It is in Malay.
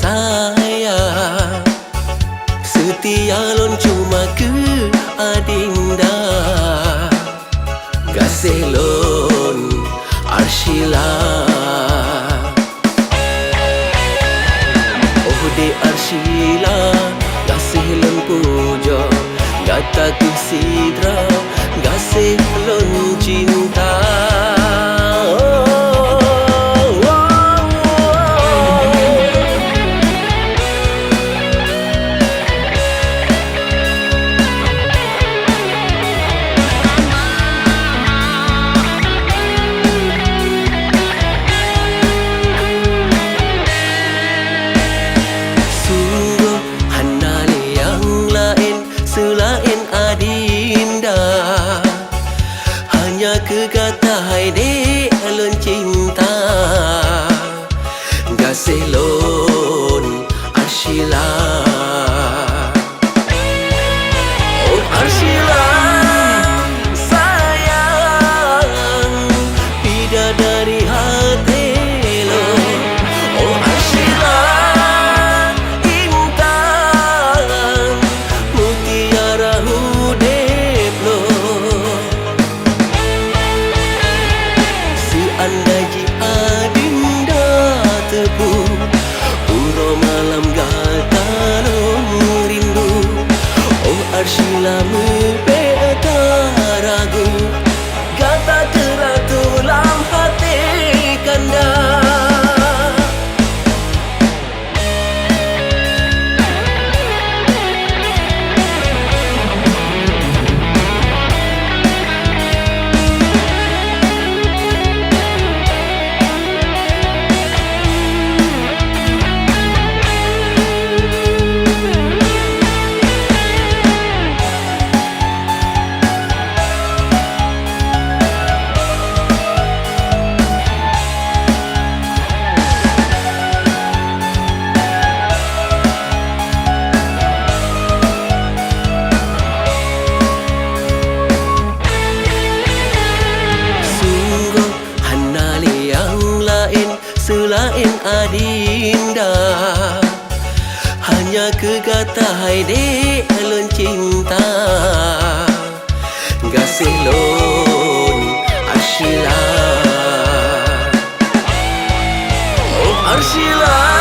saya setia lon cuma ke adinda gaselon arshila oh de arshila gaselon puja gata kusidra gaselon cinta. Selain adinda hanya kegatai de alun cinta gaselon arshila oh arshila sayang bidadari hati lo oh arshila andai adinda tepu puro malam gata rindu oh arshila mebeta ragu gata teratulam hati kanda. Selain adinda hanya kegatai de alun cinta gaselon arshila oh arshila